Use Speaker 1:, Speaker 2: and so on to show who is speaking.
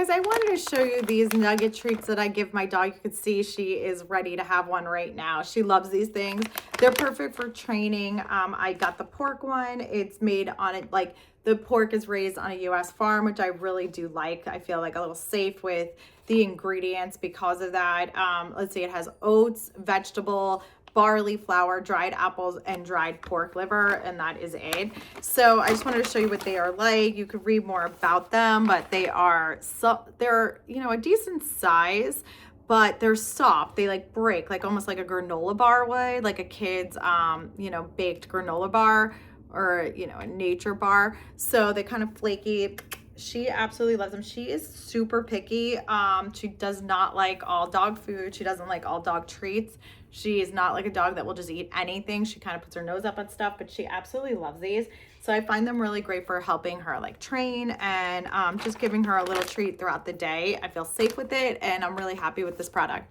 Speaker 1: Guys, I wanted to show you these nugget treats that I give my dog. You can see she is ready to have one right now. She loves these things. They're perfect for training. I got the pork one. It's made on it, like the pork is raised on a US farm, which I really do like. I feel like a little safe with the ingredients because of that. Let's see, it has oats, vegetable, barley flour, dried apples, and dried pork liver, and that is it. So I just wanted to show you what they are like. You could read more about them, but they're a decent size, but they're soft. They like break, like almost like a granola bar would, like a kid's baked granola bar, or a nature bar. So they kind of flaky. She absolutely loves them. She is super picky. She does not like all dog food. She doesn't like all dog treats. She is not like a dog that will just eat anything. She kind of puts her nose up at stuff, but she absolutely loves these. So I find them really great for helping her like train and just giving her a little treat throughout the day. I feel safe with it, and I'm really happy with this product.